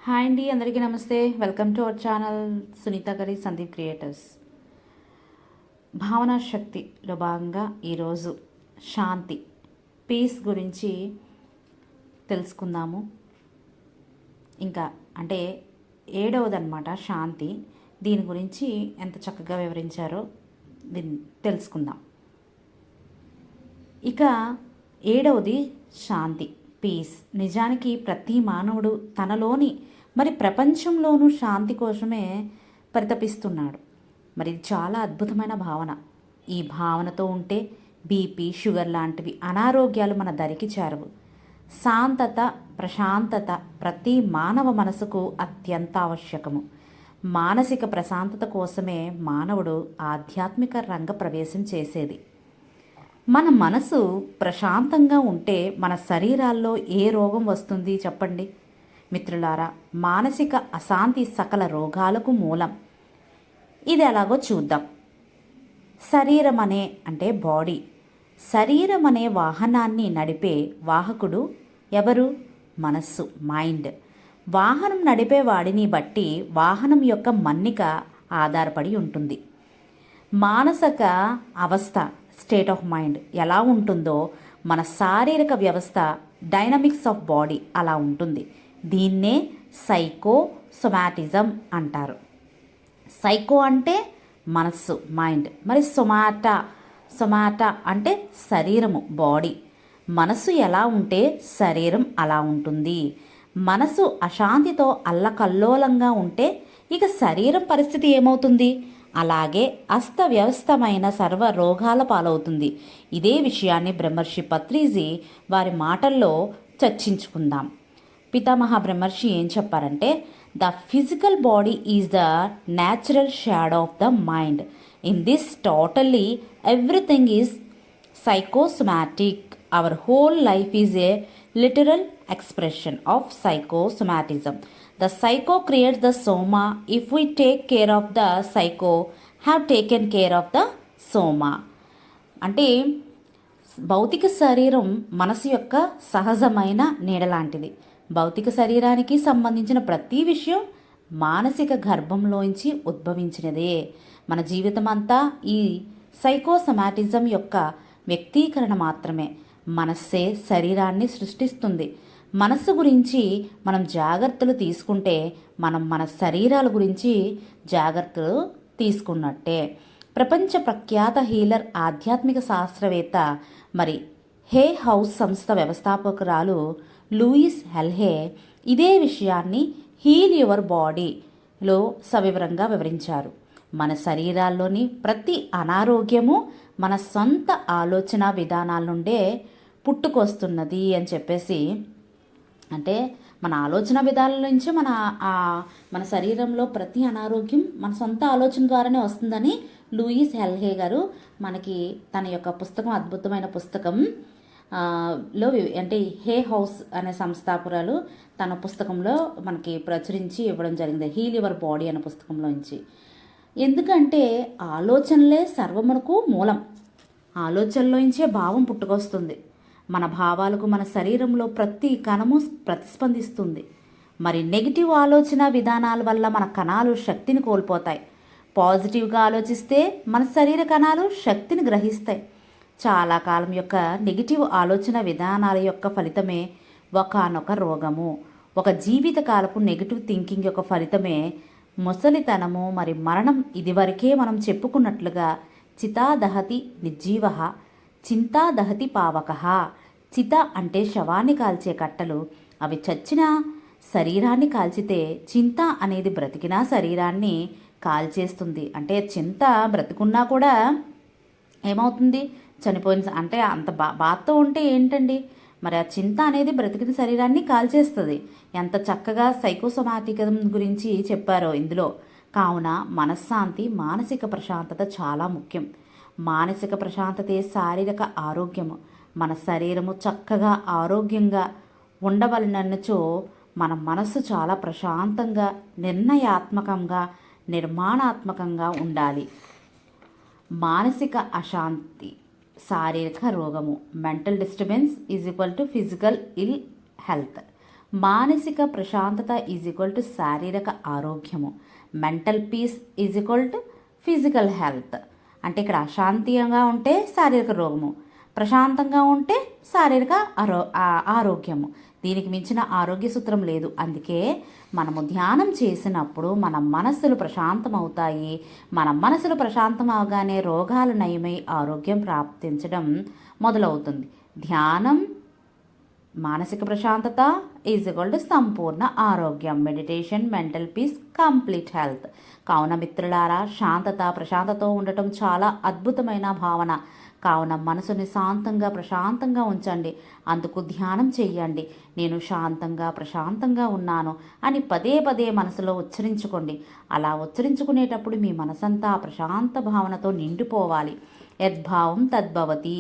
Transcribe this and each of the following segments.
Hi అండి, అందరికీ నమస్తే. Welcome to our channel Sunitha గారి సందీప్ క్రియేటర్స్. భావనా శక్తిలో భాగంగా ఈరోజు శాంతి, పీస్ గురించి తెలుసుకుందాము. ఇంకా అంటే ఏడవదన్నమాట శాంతి. దీని గురించి ఎంత చక్కగా వివరించారో తెలుసుకుందాం. ఇక ఏడవది శాంతి, పీస్. నిజానికి ప్రతి మానవుడు తనలోని మరి ప్రపంచంలోనూ శాంతి కోసమే పరితపిస్తున్నాడు. మరి ఇది చాలా అద్భుతమైన భావన. ఈ భావనతో ఉంటే బీపీ, షుగర్ లాంటివి అనారోగ్యాలు మన దరికి చేరవు. శాంతత, ప్రశాంతత ప్రతి మానవ మనసుకు అత్యంత ఆవశ్యకము. మానసిక ప్రశాంతత కోసమే మానవుడు ఆధ్యాత్మిక రంగ ప్రవేశం చేసేది. మన మనసు ప్రశాంతంగా ఉంటే మన శరీరాల్లో ఏ రోగం వస్తుంది చెప్పండి మిత్రులారా. మానసిక అశాంతి సకల రోగాలకు మూలం. ఇది ఎలాగో చూద్దాం. శరీరం అంటే బాడీ. శరీరం అనే వాహనాన్ని నడిపే వాహకుడు ఎవరు? మనస్సు, మైండ్. వాహనం నడిపే వాడిని బట్టి వాహనం యొక్క మన్నిక ఆధారపడి ఉంటుంది. మానసిక అవస్థ, స్టేట్ ఆఫ్ మైండ్ ఎలా ఉంటుందో మన శారీరక వ్యవస్థ, డైనమిక్స్ ఆఫ్ బాడీ అలా ఉంటుంది. దీన్నే సైకోసొమాటిజం అంటారు. సైకో అంటే మనస్సు, మైండ్. మరి సొమాటా అంటే శరీరము, బాడీ. మనసు ఎలా ఉంటే శరీరం అలా ఉంటుంది. మనసు అశాంతితో అల్లకల్లోలంగా ఉంటే ఇక శరీరం పరిస్థితి ఏమవుతుంది? అలాగే అస్తవ్యవస్థమైన సర్వ రోగాల పాలవుతుంది. ఇదే విషయాన్ని బ్రహ్మర్షి పత్రిజీ వారి మాటల్లో చర్చించుకుందాం. పితామహ బ్రహ్మర్షి ఏం చెప్పారంటే, the physical body is the natural shadow of the mind. In this totally everything is psychosomatic. Our whole life is a literal expression of psychosomatism. The psycho creates the soma. If we take care of the psycho, have taken care of the soma. అంటే భౌతిక శరీరం మనసు యొక్క సహజమైన నీడ లాంటిది. భౌతిక శరీరానికి సంబంధించిన ప్రతి విషయం మానసిక గర్భంలోంచి ఉద్భవించినదే. మన జీవితం అంతా ఈ సైకోసమాటిజం యొక్క వ్యక్తీకరణ మాత్రమే. మనస్సే శరీరాన్ని సృష్టిస్తుంది. మనస్సు గురించి మనం జాగ్రత్తలు తీసుకుంటే మనం మన శరీరాల గురించి జాగ్రత్తలు తీసుకున్నట్టే. ప్రపంచ ప్రఖ్యాత హీలర్, ఆధ్యాత్మిక శాస్త్రవేత్త, మరి హే హౌస్ సంస్థ వ్యవస్థాపకురాలు లూయిస్ హెల్హే ఇదే విషయాన్ని హీల్ యువర్ బాడీలో సవివరంగా వివరించారు. మన శరీరాల్లోని ప్రతి అనారోగ్యము మన సొంత ఆలోచన విధానాల నుండే పుట్టుకొస్తున్నది అని చెప్పేసి, అంటే మన ఆలోచన విధానాల నుంచి మన శరీరంలో ప్రతి అనారోగ్యం మన సొంత ఆలోచన ద్వారానే వస్తుందని లూయిస్ హెల్హే గారు మనకి తన యొక్క పుస్తకం, అద్భుతమైన పుస్తకం లో అంటే హే హౌస్ అనే సంస్థాపురాలు తన పుస్తకంలో మనకి ప్రచురించి ఇవ్వడం జరిగింది, హీల్ యువర్ బాడీ అనే పుస్తకంలోంచి. ఎందుకంటే ఆలోచనలే సర్వమునకు మూలం. ఆలోచనలోంచే భావం పుట్టుకొస్తుంది. మన భావాలకు మన శరీరంలో ప్రతి కణము ప్రతిస్పందిస్తుంది. మరి నెగిటివ్ ఆలోచన విధానాల వల్ల మన కణాలు శక్తిని కోల్పోతాయి. పాజిటివ్గా ఆలోచిస్తే మన శరీర కణాలు శక్తిని గ్రహిస్తాయి. చాలా కాలం యొక్క నెగిటివ్ ఆలోచన విధానాల యొక్క ఫలితమే ఒకానొక రోగము. ఒక జీవితకాలపు నెగిటివ్ థింకింగ్ యొక్క ఫలితమే ముసలితనము, మరి మరణం. ఇదివరకే మనం చెప్పుకున్నట్లుగా చితా దహతి నిర్జీవ, చింతా దహతి పావక. చిత అంటే శవాన్ని కాల్చే కట్టెలు, అవి చచ్చిన శరీరాన్ని కాల్చితే చింత అనేది బ్రతికిన శరీరాన్ని కాల్చేస్తుంది. అంటే చింత బ్రతికున్నా కూడా ఏమవుతుంది? చనిపోయిన అంటే అంత బాధతో ఉంటే ఏంటండి, మరి ఆ చింత అనేది బ్రతికిన శరీరాన్ని కాల్చేస్తుంది. ఎంత చక్కగా సైకోసోమాటిజం గురించి చెప్పారో ఇందులో. కావున మనశ్శాంతి, మానసిక ప్రశాంతత చాలా ముఖ్యం. మానసిక ప్రశాంతతే శారీరక ఆరోగ్యము. మన శరీరము చక్కగా ఆరోగ్యంగా ఉండవలనచో మన మనస్సు చాలా ప్రశాంతంగా, నిర్ణయాత్మకంగా, నిర్మాణాత్మకంగా ఉండాలి. మానసిక అశాంతి శారీరక రోగము. Mental disturbance is equal to physical ill health. మానసిక ప్రశాంతత ఈజ్ ఈక్వల్ టు శారీరక ఆరోగ్యము. Mental peace is equal to physical health. అంటే ఇక్కడ అశాంతిగా ఉంటే శారీరక రోగము, ప్రశాంతంగా ఉంటే శారీరక ఆరోగ్యము. దీనికి మించిన ఆరోగ్య సూత్రం లేదు. అందుకే మనము ధ్యానం చేసినప్పుడు మన మనస్సులు ప్రశాంతం అవుతాయి. మన మనసులు ప్రశాంతం అవగానే రోగాలు నయమై ఆరోగ్యం ప్రాప్తించడం మొదలవుతుంది. ధ్యానం మానసిక ప్రశాంతత ఈజ్ ఈక్వల్ టు సంపూర్ణ ఆరోగ్యం. Meditation mental peace complete health. కావున మిత్రులారా, శాంతత ప్రశాంతతో ఉండటం చాలా అద్భుతమైన భావన. కావున మనసుని శాంతంగా ప్రశాంతంగా ఉంచండి. అందుకు ధ్యానం చెయ్యండి. నేను శాంతంగా ప్రశాంతంగా ఉన్నాను అని పదే పదే మనసులో ఉచ్చరించుకోండి. అలా ఉచ్చరించుకునేటప్పుడు మీ మనసంతా ప్రశాంత భావనతో నిండిపోవాలి. యద్భావం తద్భవతి.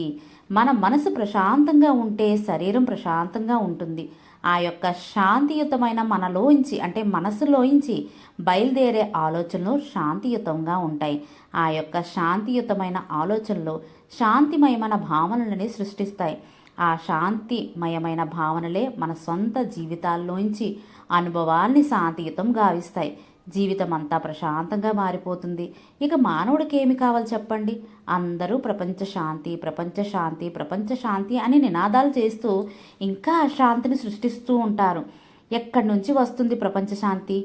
మన మనసు ప్రశాంతంగా ఉంటే శరీరం ప్రశాంతంగా ఉంటుంది. ఆ యొక్క శాంతియుతమైన మనలోంచి అంటే మనసులోంచి బయలుదేరే ఆలోచనలు శాంతియుతంగా ఉంటాయి. ఆ యొక్క శాంతియుతమైన ఆలోచనలు శాంతిమయమైన భావనలని సృష్టిస్తాయి. ఆ శాంతిమయమైన భావనలే మన సొంత జీవితాల్లోంచి అనుభవాల్ని శాంతియుతం గావిస్తాయి. జీవితం అంతా ప్రశాంతంగా మారిపోతుంది. ఇక మానవుడికి ఏమి కావాలి చెప్పండి? అందరూ ప్రపంచ శాంతి ప్రపంచ శాంతి ప్రపంచ శాంతి అని నినాదాలు చేస్తూ ఇంకా అశాంతిని సృష్టిస్తూ ఉంటారు. ఎక్కడి నుంచి వస్తుంది ప్రపంచ శాంతి?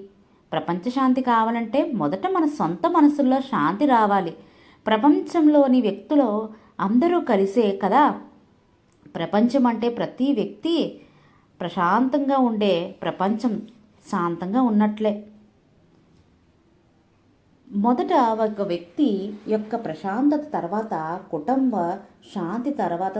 ప్రపంచ శాంతి కావాలంటే మొదట మన సొంత మనసుల్లో శాంతి రావాలి. ప్రపంచంలోని వ్యక్తులు అందరూ కలిసే కదా ప్రపంచం. అంటే ప్రతి వ్యక్తి ప్రశాంతంగా ఉండే ప్రపంచం శాంతంగా ఉన్నట్లే. మొదట ఒక వ్యక్తి యొక్క ప్రశాంతత తర్వాత కుటుంబ శాంతి, తర్వాత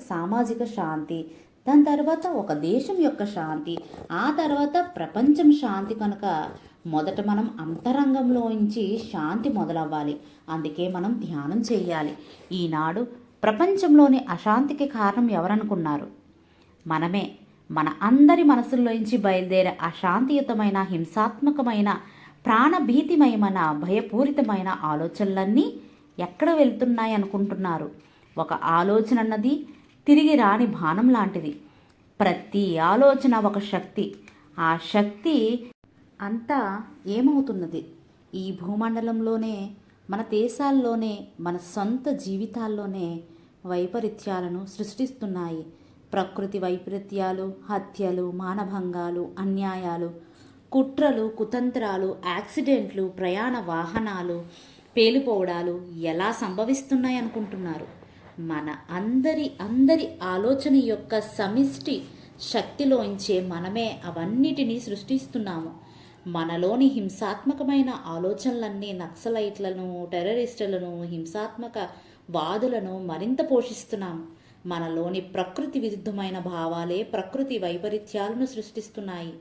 సామాజిక శాంతి, దాని తర్వాత ఒక దేశం యొక్క శాంతి, ఆ తర్వాత ప్రపంచం శాంతి. కనుక మొదట మనం అంతరంగంలోంచి శాంతి మొదలవ్వాలి. అందుకే మనం ధ్యానం చేయాలి. ఈనాడు ప్రపంచంలోని అశాంతికి కారణం ఎవరనుకున్నారు? మనమే. మన అందరి మనసుల్లోంచి బయలుదేరే అశాంతియుతమైన హింసాత్మకమైన ప్రాణభీతిమయమైన భయపూరితమైన ఆలోచనలన్నీ ఎక్కడ వెళ్తున్నాయి అనుకుంటున్నారు? ఒక ఆలోచన అన్నది తిరిగి రాని బాణం లాంటిది. ప్రతి ఆలోచన ఒక శక్తి. ఆ శక్తి అంతా ఏమవుతున్నది? ఈ భూమండలంలోనే, మన దేశాల్లోనే, మన సొంత జీవితాల్లోనే వైపరీత్యాలను సృష్టిస్తున్నాయి. ప్రకృతి వైపరీత్యాలు, హత్యలు, మానభంగాలు, అన్యాయాలు, కుట్రలు, కుతంత్రాలు, యాక్సిడెంట్లు, ప్రయాణ వాహనాలు పేలిపోవడాలు ఎలా సంభవిస్తున్నాయి అనుకుంటున్నారు? మన అందరి ఆలోచన యొక్క సమిష్టి శక్తిలోంచే మనమే అవన్నిటినీ సృష్టిస్తున్నాము. మనలోని హింసాత్మకమైన ఆలోచనలన్నీ నక్సలైట్లను, టెర్రరిస్టులను, హింసాత్మక వాదులను మరింత పోషిస్తున్నాము. మనలోని ప్రకృతి విరుద్ధమైన భావాలే ప్రకృతి వైపరీత్యాలను సృష్టిస్తున్నాయి.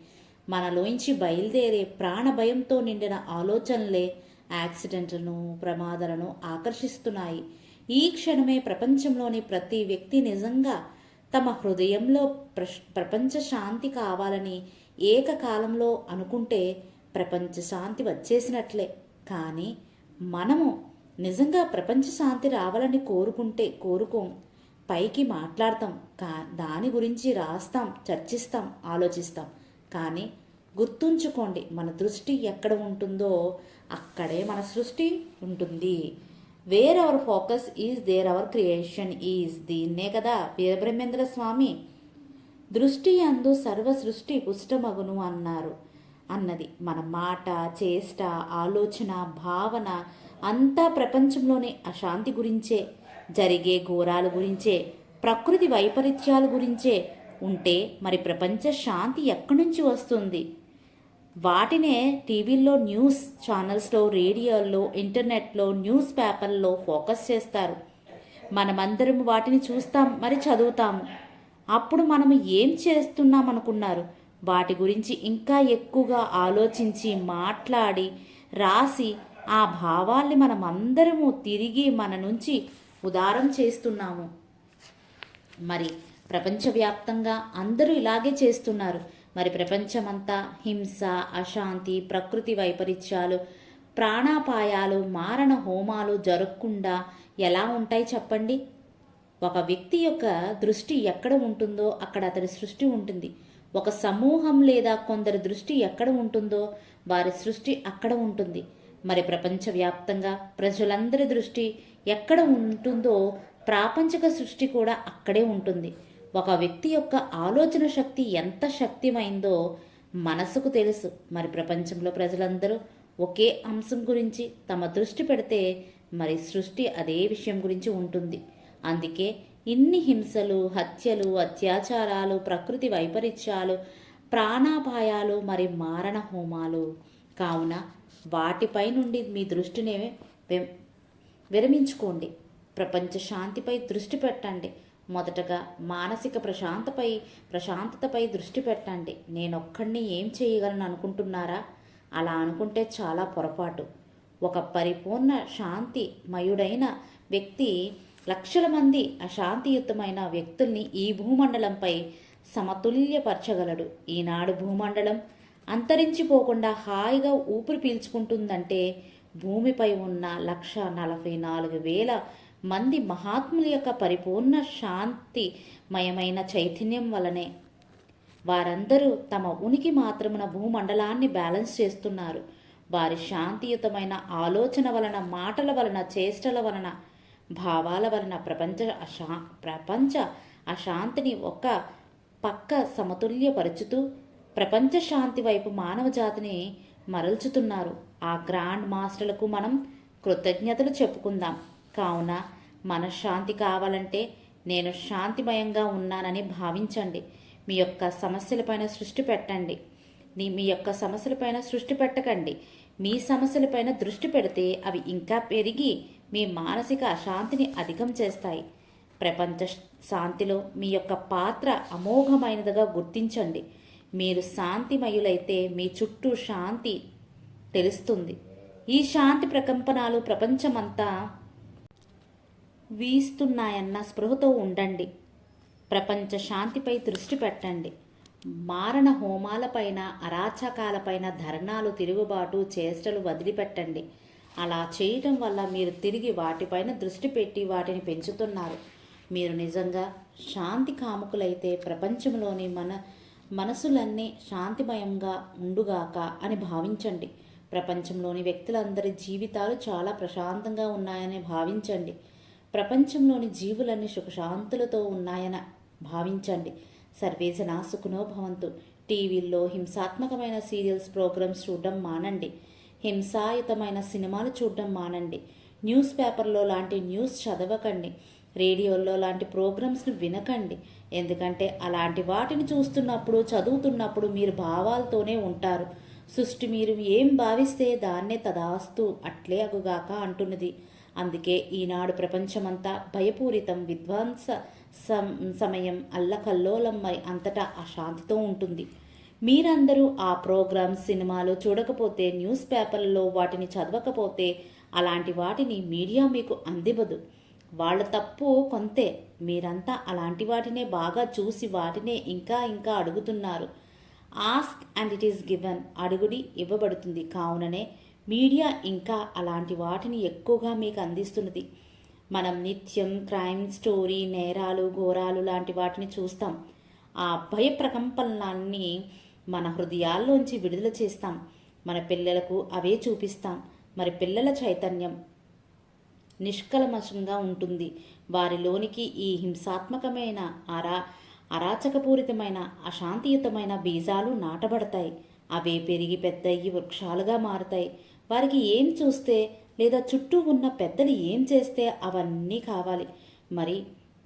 మనలోంచి బయలుదేరే ప్రాణభయంతో నిండిన ఆలోచనలే యాక్సిడెంట్లను, ప్రమాదాలను ఆకర్షిస్తున్నాయి. ఈ క్షణమే ప్రపంచంలోని ప్రతి వ్యక్తి నిజంగా తమ హృదయంలో ప్రపంచ శాంతి కావాలని ఏకకాలంలో అనుకుంటే ప్రపంచ శాంతి వచ్చేసినట్లే. కానీ మనము నిజంగా ప్రపంచ శాంతి రావాలని కోరుకోం. పైకి మాట్లాడతాం, దాని గురించి రాస్తాం, చర్చిస్తాం, ఆలోచిస్తాం. కానీ గుర్తుంచుకోండి, మన దృష్టి ఎక్కడ ఉంటుందో అక్కడే మన సృష్టి ఉంటుంది. Where our focus is there our creation is. దీన్నే కదా వీరబ్రహ్మేంద్ర స్వామి దృష్టి అందు సర్వ సృష్టి పుష్టమగును అన్నది. మన మాట, చేష్ట, ఆలోచన, భావన అంతా ప్రపంచంలోని అశాంతి గురించే, జరిగే ఘోరాల గురించే, ప్రకృతి వైపరీత్యాల గురించే ఉంటే మరి ప్రపంచ శాంతి ఎక్కడి నుంచి వస్తుంది? వాటినే టీవీల్లో, న్యూస్ ఛానల్స్లో, రేడియోల్లో, ఇంటర్నెట్లో, న్యూస్ పేపర్లో ఫోకస్ చేస్తారు. మనమందరం వాటిని చూస్తాం, మరి చదువుతాము. అప్పుడు మనము ఏం చేస్తున్నాం అనుకున్నారు? వాటి గురించి ఇంకా ఎక్కువగా ఆలోచించి, మాట్లాడి, రాసి ఆ భావాల్ని మనమందరము తిరిగి మన నుంచి ఉదారం చేస్తున్నాము. మరి ప్రపంచవ్యాప్తంగా అందరూ ఇలాగే చేస్తున్నారు. మరి ప్రపంచమంతా హింస, అశాంతి, ప్రకృతి వైపరీత్యాలు, ప్రాణాపాయాలు, మారణ హోమాలు జరగకుండా ఎలా ఉంటాయి చెప్పండి? ఒక వ్యక్తి యొక్క దృష్టి ఎక్కడ ఉంటుందో అక్కడ అతడి సృష్టి ఉంటుంది. ఒక సమూహం లేదా కొందరి దృష్టి ఎక్కడ ఉంటుందో వారి సృష్టి అక్కడ ఉంటుంది. మరి ప్రపంచవ్యాప్తంగా ప్రజలందరి దృష్టి ఎక్కడ ఉంటుందో ప్రాపంచిక సృష్టి కూడా అక్కడే ఉంటుంది. ఒక వ్యక్తి యొక్క ఆలోచన శక్తి ఎంత శక్తిమైందో మనసుకు తెలుసు. మరి ప్రపంచంలో ప్రజలందరూ ఒకే అంశం గురించి తమ దృష్టి పెడితే మరి సృష్టి అదే విషయం గురించి ఉంటుంది. అందుకే ఇన్ని హింసలు, హత్యలు, అత్యాచారాలు, ప్రకృతి వైపరీత్యాలు, ప్రాణాపాయాలు, మరి మారణ హోమాలు. కావున వాటిపై నుండి మీ దృష్టిని విరమించుకోండి. ప్రపంచ శాంతిపై దృష్టి పెట్టండి. మొదటగా మానసిక ప్రశాంతతపై దృష్టి పెట్టండి. నేనొక్కడిని ఏం చేయగలను అనుకుంటున్నారా? అలా అనుకుంటే చాలా పొరపాటు. ఒక పరిపూర్ణ శాంతిమయుడైన వ్యక్తి లక్షల మంది అశాంతియుతమైన వ్యక్తుల్ని ఈ భూమండలంపై సమతుల్యపరచగలడు. ఈనాడు భూమండలం అంతరించిపోకుండా హాయిగా ఊపిరి పీల్చుకుంటుందంటే భూమిపై ఉన్న 1,44,000 మంది మహాత్ముల యొక్క పరిపూర్ణ శాంతిమయమైన చైతన్యం వలనే. వారందరూ తమ ఉనికి మాత్రమున భూమండలాన్ని బ్యాలెన్స్ చేస్తున్నారు. వారి శాంతియుతమైన ఆలోచన వలన, మాటల వలన, చేష్టల వలన, భావాల వలన ప్రపంచ అశాంతిని ఒక పక్క సమతుల్యపరుచుతూ ప్రపంచ శాంతి వైపు మానవ జాతిని మరల్చుతున్నారు. ఆ గ్రాండ్ మాస్టర్లకు మనం కృతజ్ఞతలు చెప్పుకుందాం. కావున మనశ్శాంతి కావాలంటే నేను శాంతిమయంగా ఉన్నానని భావించండి. మీ యొక్క సమస్యలపైన సృష్టి పెట్టండి. మీ యొక్క సమస్యలపైన సృష్టి పెట్టకండి. మీ సమస్యలపైన దృష్టి పెడితే అవి ఇంకా పెరిగి మీ మానసిక అశాంతిని అధికం చేస్తాయి. ప్రపంచ శాంతిలో మీ యొక్క పాత్ర అమోఘమైనదిగా గుర్తించండి. మీరు శాంతిమయులైతే మీ చుట్టూ శాంతి తెలుస్తుంది. ఈ శాంతి ప్రకంపనాలు ప్రపంచమంతా వీస్తున్నాయన్న స్పృహతో ఉండండి. ప్రపంచ శాంతిపై దృష్టి పెట్టండి. మారణ హోమాలపైన, అరాచకాలపైన, ధర్నాలు, తిరుగుబాటు, చేష్టలు వదిలిపెట్టండి. అలా చేయటం వల్ల మీరు తిరిగి వాటిపైన దృష్టి పెట్టి వాటిని పెంచుతున్నారు. మీరు నిజంగా శాంతి కాముకులైతే ప్రపంచంలోని మనసులన్నీ శాంతిమయంగా ఉండుగాక అని భావించండి. ప్రపంచంలోని వ్యక్తులందరి జీవితాలు చాలా ప్రశాంతంగా ఉన్నాయని భావించండి. ప్రపంచంలోని జీవులన్నీ సుఖశాంతులతో ఉన్నాయని భావించండి. సర్వేజన సుఖనో భవంతు. టీవీల్లో హింసాత్మకమైన సీరియల్స్, ప్రోగ్రామ్స్ చూడడం మానండి. హింసాయుతమైన సినిమాలు చూడడం మానండి. న్యూస్ పేపర్లో లాంటి న్యూస్ చదవకండి. రేడియోల్లో లాంటి ప్రోగ్రామ్స్ను వినకండి. ఎందుకంటే అలాంటి వాటిని చూస్తున్నప్పుడు, చదువుతున్నప్పుడు మీరు భావాలతోనే ఉంటారు. సృష్టి మీరు ఏం భావిస్తే దాన్నే తదాస్తు అట్లే అగుగాక అంటున్నది. అందుకే ఈనాడు ప్రపంచమంతా భయపూరితం, విధ్వంస సమయం, అల్లకల్లోలమ్మై అంతటా అశాంతితో ఉంటుంది. మీరందరూ ఆ ప్రోగ్రామ్స్, సినిమాలు చూడకపోతే, న్యూస్ పేపర్లలో వాటిని చదవకపోతే అలాంటి వాటిని మీడియా మీకు అందివ్వదు. వాళ్ళ తప్పు కొంతే. మీరంతా అలాంటి వాటినే బాగా చూసి వాటినే ఇంకా ఇంకా అడుగుతున్నారు. Ask and it is given. అడుగుడి ఇవ్వబడుతుంది. కావుననే మీడియా ఇంకా అలాంటి వాటిని ఎక్కువగా మీకు అందిస్తున్నది. మనం నిత్యం క్రైమ్ స్టోరీ, నేరాలు, ఘోరాలు లాంటి వాటిని చూస్తాం. ఆ భయ ప్రకంపనలన్నీ మన హృదయాల్లోంచి విడుదల చేస్తాం. మన పిల్లలకు అవే చూపిస్తాం. మరి పిల్లల చైతన్యం నిష్కల్మషంగా ఉంటుంది. వారిలోనికి ఈ హింసాత్మకమైన అరాచకపూరితమైన అశాంతియుతమైన బీజాలు నాటబడతాయి. అవే పెరిగి పెద్దయ్యి వృక్షాలుగా మారుతాయి. వారికి ఏం చూస్తే లేదా చుట్టూ ఉన్న పెద్దలు ఏం చేస్తే అవన్నీ కావాలి. మరి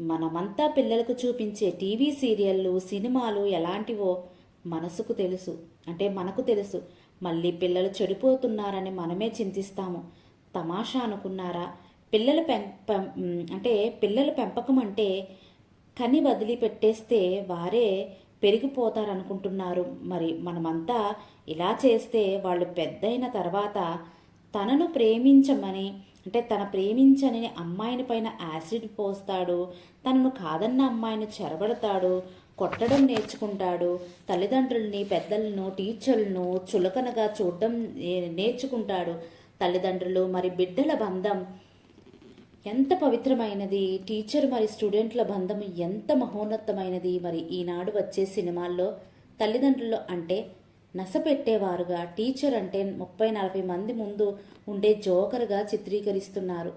మనమంతా పిల్లలకు చూపించే టీవీ సీరియళ్ళు, సినిమాలు ఎలాంటివో మనకు తెలుసు. మళ్ళీ పిల్లలు చెడిపోతున్నారని మనమే చింతిస్తాము. తమాషా అనుకున్నారా? పిల్లల పెంపకం అంటే కని వదిలిపెట్టేస్తే వారే పెరిగిపోతారనుకుంటున్నారు. మరి మనమంతా ఇలా చేస్తే వాళ్ళు పెద్దయిన తర్వాత తన ప్రేమించని అమ్మాయిని పైన యాసిడ్ పోస్తాడు. తనను కాదన్న అమ్మాయిని చెరబడతాడు. కొట్టడం నేర్చుకుంటాడు. తల్లిదండ్రుల్ని, పెద్దలను, టీచర్లను చులకనగా చూడడం నేర్చుకుంటాడు. తల్లిదండ్రులు మరి బిడ్డల బంధం ఎంత పవిత్రమైనది, టీచర్ మరి స్టూడెంట్ల బంధం ఎంత మహోన్నతమైనది. మరి ఈనాడు వచ్చే సినిమాల్లో తల్లిదండ్రులు అంటే నసపెట్టేవారుగా, టీచర్ అంటే 30-40 మంది ముందు ఉండే జోకర్గా చిత్రీకరిస్తున్నారు.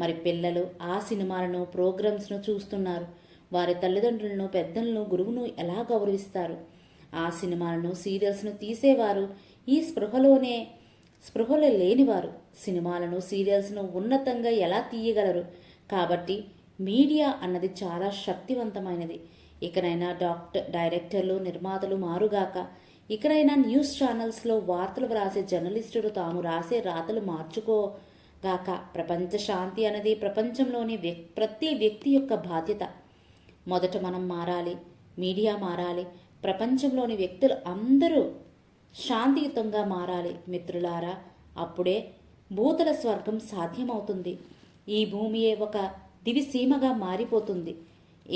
మరి పిల్లలు ఆ సినిమాలను, ప్రోగ్రామ్స్ను చూస్తున్నారు. వారి తల్లిదండ్రులను, పెద్దలను, గురువును ఎలా గౌరవిస్తారు? ఆ సినిమాలను, సీరియల్స్ను తీసేవారు ఈ స్పృహలో లేనివారు సినిమాలను, సీరియల్స్ను ఉన్నతంగా ఎలా తీయగలరు? కాబట్టి మీడియా అన్నది చాలా శక్తివంతమైనది. ఇకనైనా డైరెక్టర్లు, నిర్మాతలు మారుగాక. ఇకనైనా న్యూస్ ఛానల్స్లో వార్తలు వ్రాసే జర్నలిస్టులు తాము రాసే రాతలు మార్చుకోగాక. ప్రపంచ శాంతి అనేది ప్రపంచంలోని ప్రతి వ్యక్తి యొక్క బాధ్యత. మొదట మనం మారాలి, మీడియా మారాలి, ప్రపంచంలోని వ్యక్తులు అందరూ శాంతియుతంగా మారాలి మిత్రులారా. అప్పుడే భూతల స్వర్గం సాధ్యమవుతుంది. ఈ భూమియే ఒక దివిసీమగా మారిపోతుంది.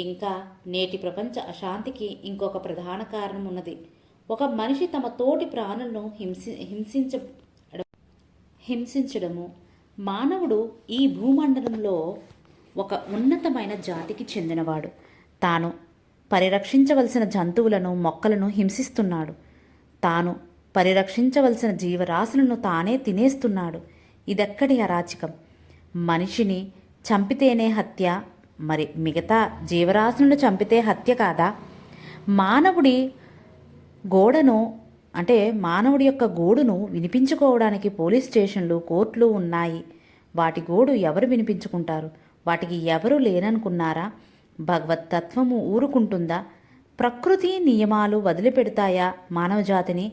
ఇంకా నేటి ప్రపంచ అశాంతికి ఇంకొక ప్రధాన కారణం ఉన్నది. ఒక మనిషి తమ తోటి ప్రాణులను హింసించడము. మానవుడు ఈ భూమండలంలో ఒక ఉన్నతమైన జాతికి చెందినవాడు. తాను పరిరక్షించవలసిన జంతువులను, మొక్కలను హింసిస్తున్నాడు. తాను పరిరక్షించవలసిన జీవరాశులను తానే తినేస్తున్నాడు. ఇదెక్కడి అరాచకం? మనిషిని చంపితేనే హత్య, మరి మిగతా జీవరాశులను చంపితే హత్య కాదా? మానవుడి యొక్క గోడును వినిపించుకోవడానికి పోలీస్ స్టేషన్లు, కోర్టులు ఉన్నాయి. వాటి గోడు ఎవరు వినిపించుకుంటారు? వాటికి ఎవరు లేననుకున్నారా? భగవత్తత్వము ఊరుకుంటుందా? ప్రకృతి నియమాలు వదిలిపెడతాయా మానవజాతిని?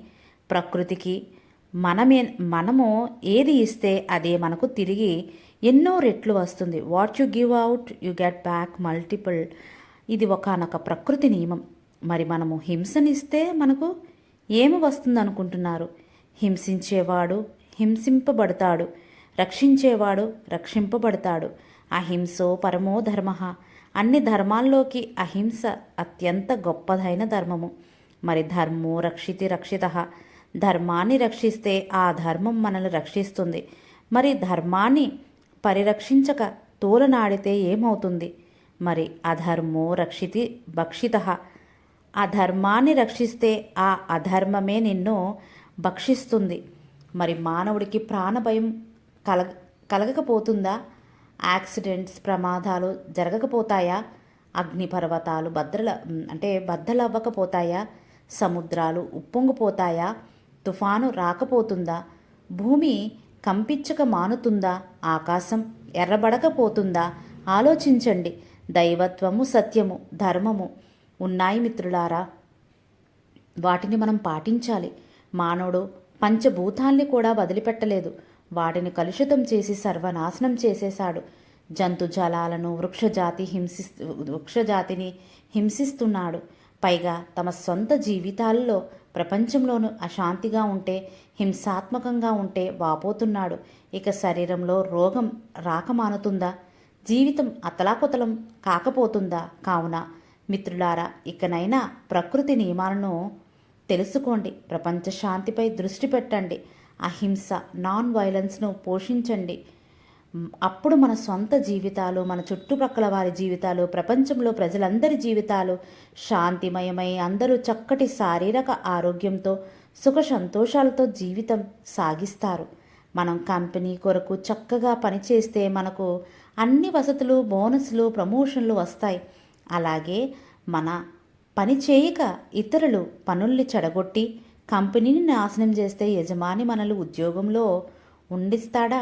ప్రకృతికి మనము ఏది ఇస్తే అదే మనకు తిరిగి ఎన్నో రెట్లు వస్తుంది. What you give out you get back multiple. ఇది ఒకానొక ప్రకృతి నియమం. మరి మనము హింసనిస్తే మనకు ఏమి వస్తుంది అనుకుంటున్నారు? హింసించేవాడు హింసింపబడతాడు, రక్షించేవాడు రక్షింపబడతాడు. అహింసో పరమో ధర్మ. అన్ని ధర్మాల్లోకి అహింస అత్యంత గొప్పదైన ధర్మము. మరి ధర్మో రక్షితి రక్షిత. ధర్మాన్ని రక్షిస్తే ఆ ధర్మం మనల్ని రక్షిస్తుంది. మరి ధర్మాన్ని పరిరక్షించక తోలనాడితే ఏమవుతుంది? మరి అధర్మో రక్షితి భక్షిత. అధర్మాన్ని రక్షిస్తే ఆ అధర్మమే నిన్ను భక్షిస్తుంది. మరి మానవుడికి ప్రాణభయం కలగకపోతుందా? యాక్సిడెంట్స్, ప్రమాదాలు జరగకపోతాయా? అగ్నిపర్వతాలు బద్దలవ్వకపోతాయా? సముద్రాలు ఉప్పొంగిపోతాయా? తుఫాను రాకపోతుందా? భూమి కంపించక మానుతుందా? ఆకాశం ఎర్రబడకపోతుందా? ఆలోచించండి. దైవత్వము, సత్యము, ధర్మము ఉన్నాయి మిత్రులారా. వాటిని మనం పాటించాలి. మానవుడు పంచభూతాల్ని కూడా వదిలిపెట్టలేదు. వాటిని కలుషితం చేసి సర్వనాశనం చేసేశాడు. జంతుజాలాలను, వృక్షజాతిని హింసిస్తున్నాడు. పైగా తమ సొంత జీవితాల్లో ప్రపంచంలోనూ అశాంతిగా ఉంటే, హింసాత్మకంగా ఉంటే వాపోతున్నాడు. ఇక శరీరంలో రోగం రాకమానుతుందా? జీవితం అతలాకుతలం కాకపోతుందా? కావున మిత్రులారా, ఇకనైనా ప్రకృతి నియమాలను తెలుసుకోండి. ప్రపంచ శాంతిపై దృష్టి పెట్టండి. అహింస, నాన్ వైలెన్స్ను పోషించండి. అప్పుడు మన సొంత జీవితాలు, మన చుట్టుప్రక్కల వారి జీవితాలు, ప్రపంచంలో ప్రజలందరి జీవితాలు శాంతిమయమై అందరూ చక్కటి శారీరక ఆరోగ్యంతో, సుఖ సంతోషాలతో జీవితం సాగిస్తారు. మనం కంపెనీ కొరకు చక్కగా పనిచేస్తే మనకు అన్ని వసతులు, బోనస్లు, ప్రమోషన్లు వస్తాయి. అలాగే మన పని చేయక ఇతరులు పనుల్ని చెడగొట్టి కంపెనీని నాశనం చేస్తే యజమాని మనల్ని ఉద్యోగంలో ఉండిస్తాడా?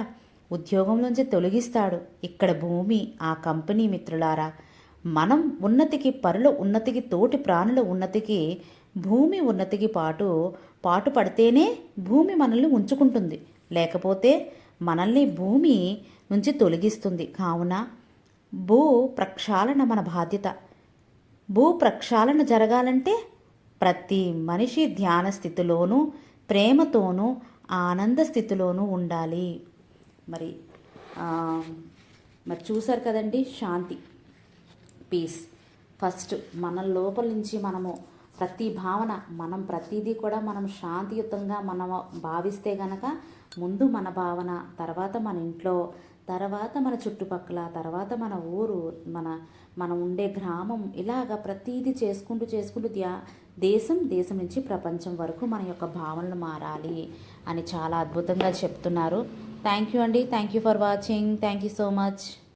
ఉద్యోగంలోంచి తొలగిస్తాడు. ఇక్కడ భూమి ఆ కంపెనీ మిత్రులారా. మనం ఉన్నతికి, పరుల ఉన్నతికి, తోటి ప్రాణుల ఉన్నతికి, భూమి ఉన్నతికి పాటు పడితేనే భూమి మనల్ని ఉంచుకుంటుంది. లేకపోతే మనల్ని భూమి నుంచి తొలగిస్తుంది. కావున భూ ప్రక్షాళన మన బాధ్యత. భూ ప్రక్షాళన జరగాలంటే ప్రతి మనిషి ధ్యాన స్థితిలోనూ, ప్రేమతోనూ, ఆనంద స్థితిలోనూ ఉండాలి. మరి చూసారు కదండి, శాంతి, పీస్. ఫస్ట్ మన లోపల నుంచి మనము ప్రతి భావన, మనం ప్రతిదీ కూడా మనం శాంతియుతంగా మనం భావిస్తే గనక ముందు మన భావన, తర్వాత మన ఇంట్లో, తర్వాత మన చుట్టుపక్కల, తర్వాత మన ఊరు, మన మనం ఉండే గ్రామం, ఇలాగ ప్రతీది చేసుకుంటూ చేసుకుంటూ దేశం, దేశం నుంచి ప్రపంచం వరకు మన యొక్క భావనలు మారాలి అని చాలా అద్భుతంగా చెప్తున్నారు. థ్యాంక్ యూ అండి. Thank you for watching. Thank you so much.